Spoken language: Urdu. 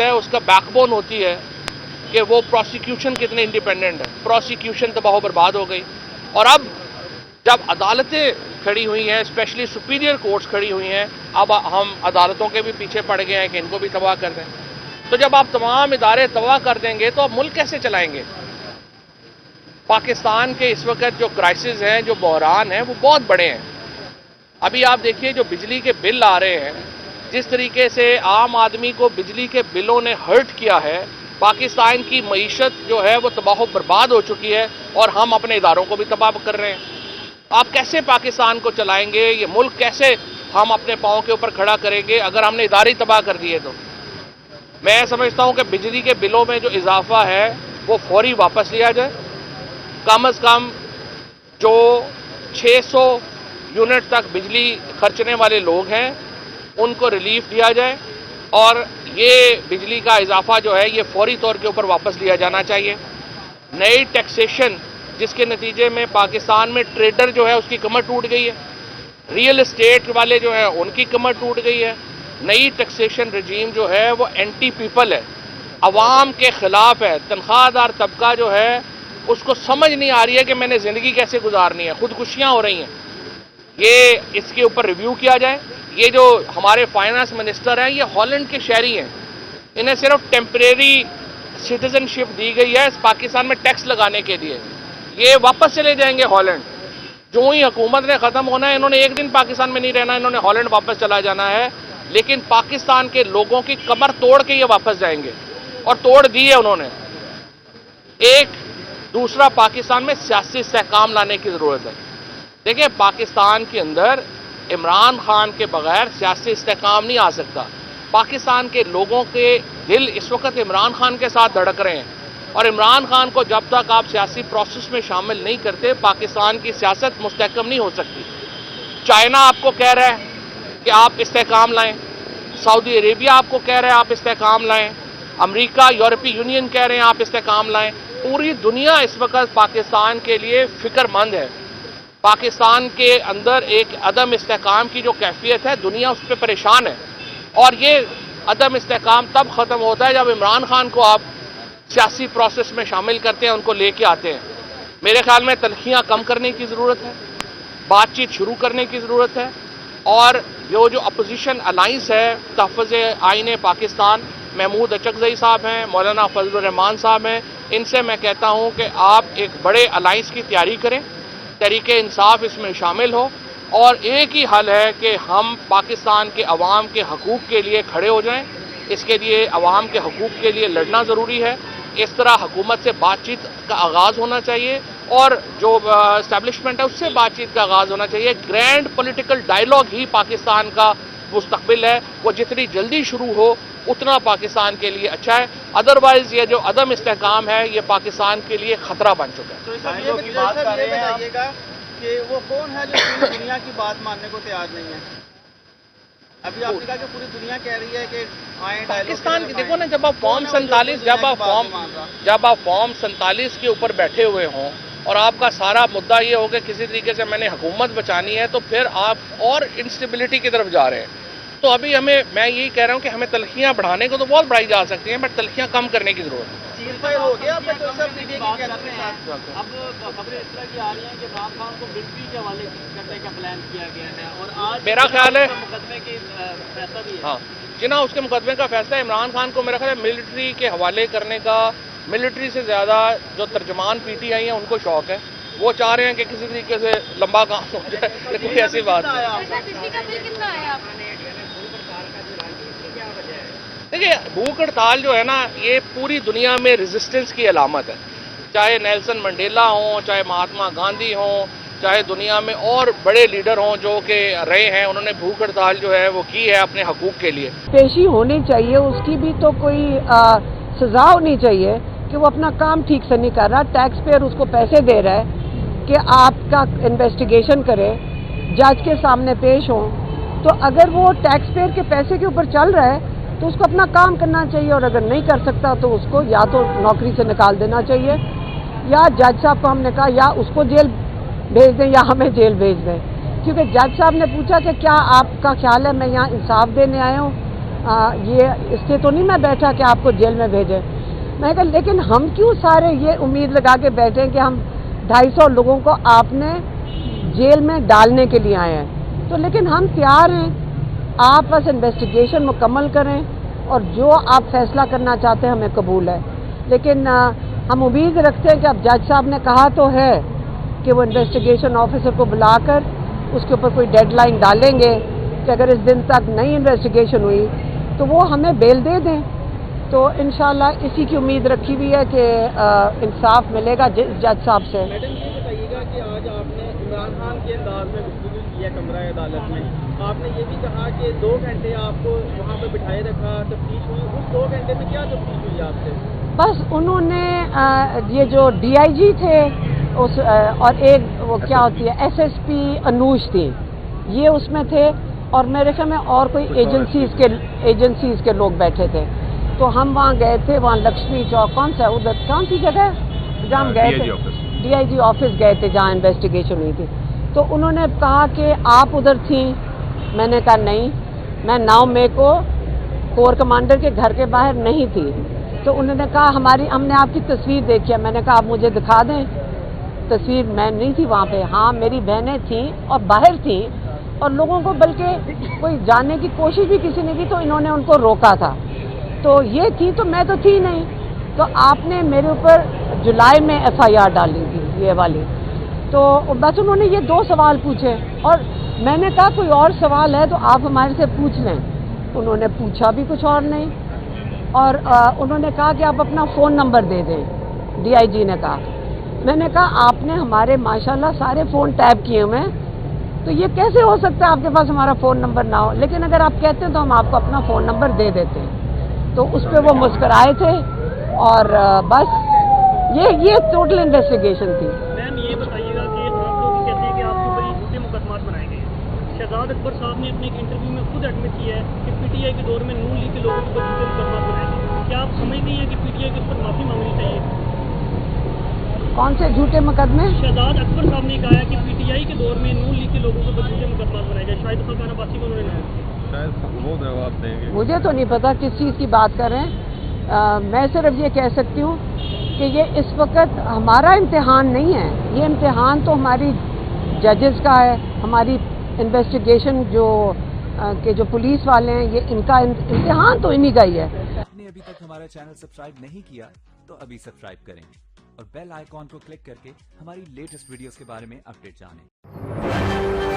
ہے اس کا بیک بون ہوتی ہے کہ وہ پروسیکیوشن کتنے انڈیپینڈنٹ ہے. پروسیکیوشن تباہ و برباد ہو گئی. اور اب جب عدالتیں کھڑی ہوئی ہیں, اسپیشلی سپیریئر کورٹس کھڑی ہوئی ہیں, اب ہم عدالتوں کے بھی پیچھے پڑ گئے ہیں کہ ان کو بھی تباہ کر دیں. تو جب آپ تمام ادارے تباہ کر دیں گے تو آپ ملک کیسے چلائیں گے؟ پاکستان کے اس وقت جو کرائسس ہیں, جو بحران ہیں, وہ بہت بڑے ہیں. ابھی آپ دیکھیے جو بجلی کے بل آ رہے ہیں, جس طریقے سے عام آدمی کو بجلی کے بلوں نے ہرٹ کیا ہے, پاکستان کی معیشت جو ہے وہ تباہ و برباد ہو چکی ہے اور ہم اپنے اداروں کو بھی تباہ کر رہے ہیں. آپ کیسے پاکستان کو چلائیں گے؟ یہ ملک کیسے ہم اپنے پاؤں کے اوپر کھڑا کریں گے اگر ہم نے ادارے تباہ کر دیے تو؟ میں سمجھتا ہوں کہ بجلی کے بلوں میں جو اضافہ ہے وہ فوری واپس لیا جائے. کم از کم جو 600 یونٹ تک بجلی خرچنے والے لوگ ہیں ان کو ریلیف دیا جائے, اور یہ بجلی کا اضافہ جو ہے یہ فوری طور کے اوپر واپس لیا جانا چاہیے. نئی ٹیکسیشن جس کے نتیجے میں پاکستان میں ٹریڈر جو ہے اس کی کمر ٹوٹ گئی ہے, ریئل اسٹیٹ والے جو ہیں ان کی کمر ٹوٹ گئی ہے. نئی ٹیکسیشن رجیم جو ہے وہ اینٹی پیپل ہے, عوام کے خلاف ہے. تنخواہ دار طبقہ جو ہے اس کو سمجھ نہیں آ رہی ہے کہ میں نے زندگی کیسے گزارنی ہے, خودکشیاں ہو رہی ہیں. یہ اس کے اوپر ریویو کیا جائے. یہ جو ہمارے فائنانس منسٹر ہیں یہ ہالینڈ کے شہری ہیں, انہیں صرف ٹیمپریری سٹیزن شپ دی گئی ہے پاکستان میں ٹیکس لگانے کے لیے. یہ واپس چلے جائیں گے ہالینڈ. جو ہی حکومت نے ختم ہونا ہے, انہوں نے ایک دن پاکستان میں نہیں رہنا, انہوں نے ہالینڈ واپس چلا جانا ہے. لیکن پاکستان کے لوگوں کی کمر توڑ کے یہ واپس جائیں گے, اور توڑ دی ہے انہوں نے. ایک دوسرا پاکستان میں سیاسی استحکام لانے کی ضرورت ہے. دیکھیں پاکستان کے اندر عمران خان کے بغیر سیاسی استحکام نہیں آ سکتا. پاکستان کے لوگوں کے دل اس وقت عمران خان کے ساتھ دھڑک رہے ہیں, اور عمران خان کو جب تک آپ سیاسی پروسیس میں شامل نہیں کرتے پاکستان کی سیاست مستحکم نہیں ہو سکتی. چائنا آپ کو کہہ رہا ہے کہ آپ استحکام لائیں, سعودی عربیہ آپ کو کہہ رہا ہے آپ استحکام لائیں, امریکہ یورپی یونین کہہ رہے ہیں آپ استحکام لائیں. پوری دنیا اس وقت پاکستان کے لیے فکر مند ہے. پاکستان کے اندر ایک عدم استحکام کی جو کیفیت ہے دنیا اس پہ پریشان ہے, اور یہ عدم استحکام تب ختم ہوتا ہے جب عمران خان کو آپ سیاسی پروسیس میں شامل کرتے ہیں, ان کو لے کے آتے ہیں. میرے خیال میں تلخیاں کم کرنے کی ضرورت ہے, بات چیت شروع کرنے کی ضرورت ہے, اور جو اپوزیشن الائنس ہے تحفظ آئین پاکستان, محمود اچکزئی صاحب ہیں, مولانا فضل الرحمان صاحب ہیں, ان سے میں کہتا ہوں کہ آپ ایک بڑے الائنس کی تیاری کریں, تحریک انصاف اس میں شامل ہو, اور ایک ہی حل ہے کہ ہم پاکستان کے عوام کے حقوق کے لیے کھڑے ہو جائیں. اس کے لیے عوام کے حقوق کے لیے لڑنا ضروری ہے. اس طرح حکومت سے بات چیت کا آغاز ہونا چاہیے, اور جو اسٹیبلشمنٹ ہے اس سے بات چیت کا آغاز ہونا چاہیے. گرینڈ پولیٹیکل ڈائیلاگ ہی پاکستان کا مستقبل ہے, وہ جتنی جلدی شروع ہو اتنا پاکستان کے لیے اچھا ہے. ادروائز یہ جو عدم استحکام ہے یہ پاکستان کے لیے خطرہ بن چکا ہے. تو یہ بتائیے گا کہ وہ کون ہے جو پوری دنیا کی بات ماننے کو تیار نہیں ہے؟ ابھی آپ نے کہا کہ پوری دنیا کہہ رہی ہے کہ پاکستان کی دیکھو نا, جب آپ فارم 47 کے اوپر بیٹھے ہوئے ہوں اور آپ کا سارا مدعا یہ ہو کہ کسی طریقے سے میں نے حکومت بچانی ہے, تو پھر آپ اور انسٹیبلٹی کی طرف جا رہے ہیں. تو ابھی میں یہی کہہ رہا ہوں کہ ہمیں تلخیاں بڑھانے کو تو بہت بڑھائی جا سکتی ہیں, بٹ تلخیاں کم کرنے کی ضرورت ہے. ہو گیا اب خبریں اس طرح کی آ رہی ہیں کہ عمران خان کو ملٹری کے حوالے کرنے کا پلان کیا گیا ہے, اور آج میرا خیال ہے مقدمے کی فیصلہ بھی ہے. ہاں جنا اس کے مقدمے کا فیصلہ ہے. عمران خان کو میرا خیال ہے ملٹری کے حوالے کرنے کا, ملٹری سے زیادہ جو ترجمان پی ٹی آئی ہیں ان کو شوق ہے. وہ چاہ رہے ہیں کہ کسی طریقے سے لمبا کام ہو جائے, کوئی ایسی بات نہیں. دیکھیے بھوک ہڑتال جو ہے نا یہ پوری دنیا میں ریزسٹنس کی علامت ہے. چاہے نیلسن منڈیلا ہوں, چاہے مہاتما گاندھی ہوں, چاہے دنیا میں اور بڑے لیڈر ہوں جو کہ رہے ہیں, انہوں نے بھوک ہڑتال جو ہے وہ کی ہے اپنے حقوق کے لیے. پیشی ہونی چاہیے, اس کی بھی تو کوئی سزا ہونی چاہیے کہ وہ اپنا کام ٹھیک سے نہیں کر رہا. ٹیکس پیئر اس کو پیسے دے رہا ہے کہ آپ کا انویسٹیگیشن کرے, جج کے سامنے پیش ہوں. تو اگر وہ ٹیکس پیئر کے پیسے کے اوپر چل رہا ہے تو اس کو اپنا کام کرنا چاہیے, اور اگر نہیں کر سکتا تو اس کو یا تو نوکری سے نکال دینا چاہیے, یا جج صاحب کو ہم نے کہا یا اس کو جیل بھیج دیں یا ہمیں جیل بھیج دیں. کیونکہ جج صاحب نے پوچھا کہ کیا آپ کا خیال ہے میں یہاں انصاف دینے آیا ہوں, یہ اس سے تو نہیں میں بیٹھا کہ آپ کو جیل میں بھیجیں. میں کہا لیکن ہم کیوں سارے یہ امید لگا کے بیٹھے کہ ہم 250 لوگوں کو آپ نے جیل میں ڈالنے کے لیے آئے ہیں. تو لیکن ہم تیار ہیں, آپ بس انویسٹیگیشن مکمل کریں اور جو آپ فیصلہ کرنا چاہتے ہیں ہمیں قبول ہے. لیکن ہم امید رکھتے ہیں کہ اب جج صاحب نے کہا تو ہے کہ وہ انویسٹیگیشن آفیسر کو بلا کر اس کے اوپر کوئی ڈیڈ لائن ڈالیں گے کہ اگر اس دن تک نئی انویسٹیگیشن ہوئی تو وہ ہمیں بیل دے دیں. تو انشاءاللہ اسی کی امید رکھی ہوئی ہے کہ انصاف ملے گا جج صاحب سے. میڈم یہ بتائیے گا کہ آج آپ نے عمران خان کے انداز میں گفتگو کی ہے کمرہ عدالت میں. آپ نے یہ بھی کہا کہ 2 گھنٹے آپ کو وہاں پہ بٹھائے رکھا, تفتیش ہوئی. اس 2 گھنٹے میں کیا تفتیش ہوئی آپ سے؟ بس انہوں نے یہ جو DIG تھے اس اور ایک وہ کیا ہوتی ہے SSP انوش تھی, یہ اس میں تھے, اور میرے خیال میں اور کوئی ایجنسیز کے لوگ بیٹھے تھے. تو ہم وہاں گئے تھے, وہاں لکشمی چوک کون سا ادھر کون سی جگہ ہے جہاں ہم گئے تھے, DIG آفس گئے تھے جہاں انویسٹیگیشن ہوئی تھی. تو انہوں نے کہا کہ آپ ادھر تھیں. میں نے کہا نہیں, میں 9 مئی کو کور کمانڈر کے گھر کے باہر نہیں تھی. تو انہوں نے کہا ہم نے آپ کی تصویر دیکھی ہے. میں نے کہا آپ مجھے دکھا دیں تصویر. میں نہیں تھی وہاں پہ. ہاں میری بہنیں تھیں اور باہر تھیں, اور لوگوں کو بلکہ کوئی جاننے کی کوشش بھی کسی نے کی تو انہوں نے ان کو روکا تھا. تو یہ تھی, تو میں تو تھی نہیں. تو آپ نے میرے اوپر جولائی میں FIR ڈالی تھی یہ والی. تو بس انہوں نے یہ 2 سوال پوچھے, اور میں نے کہا کوئی اور سوال ہے تو آپ ہمارے سے پوچھ لیں. انہوں نے پوچھا بھی کچھ اور نہیں, اور انہوں نے کہا کہ آپ اپنا فون نمبر دے دیں. DIG نے کہا. میں نے کہا آپ نے ہمارے ماشاءاللہ سارے فون ٹیپ کیے ہوئے ہیں, تو یہ کیسے ہو سکتا ہے آپ کے پاس ہمارا فون نمبر نہ ہو. لیکن اگر آپ کہتے ہیں تو ہم آپ کو اپنا فون نمبر دے دیتے ہیں. تو اس پہ وہ مسکرائے تھے, اور بس یہ ٹوٹل انویسٹیگیشن تھی. میم یہ بتائیے گا کہ آپ لوگ کہتے ہیں کہ آپ کے اوپر جھوٹے مقدمات بنائے گئے ہیں. شہزاد اکبر صاحب نے اپنے ایک انٹرویو میں خود ایڈمٹ کیا ہے کہ PTI کے دور میں نون لیگ کے لوگوں کے اوپر جھوٹے مقدمات بنائے گئے. کیا آپ سمجھتے ہیں کہ PTI کے اوپر معافی مانگنی چاہیے؟ کون سے جھوٹے مقدمے؟ شہزاد اکبر صاحب نے کہا ہے کہ PTI کے دور میں نون لیگ کے لوگوں کے اوپر جھوٹے مقدمات بنائے گئے. شاید خاقان عباسی کو انہوں نے شاید وہ جواب دیں گے. مجھے تو نہیں پتا کس چیز کی بات کر رہے ہیں. میں صرف یہ کہہ سکتی ہوں کہ یہ اس وقت ہمارا امتحان نہیں ہے. یہ امتحان تو ہماری ججز کا ہے, ہماری انویسٹیگیشن جو پولیس والے ہیں, یہ ان کا امتحان تو انہی کا ہی ہے. آپ نے ابھی تک ہمارا چینل سبسکرائب نہیں کیا تو ابھی سبسکرائب کریں اور بیل آئیکن کو کلک کر کے ہماری لیٹسٹ ویڈیوز کے بارے میں اپڈیٹ جانیں.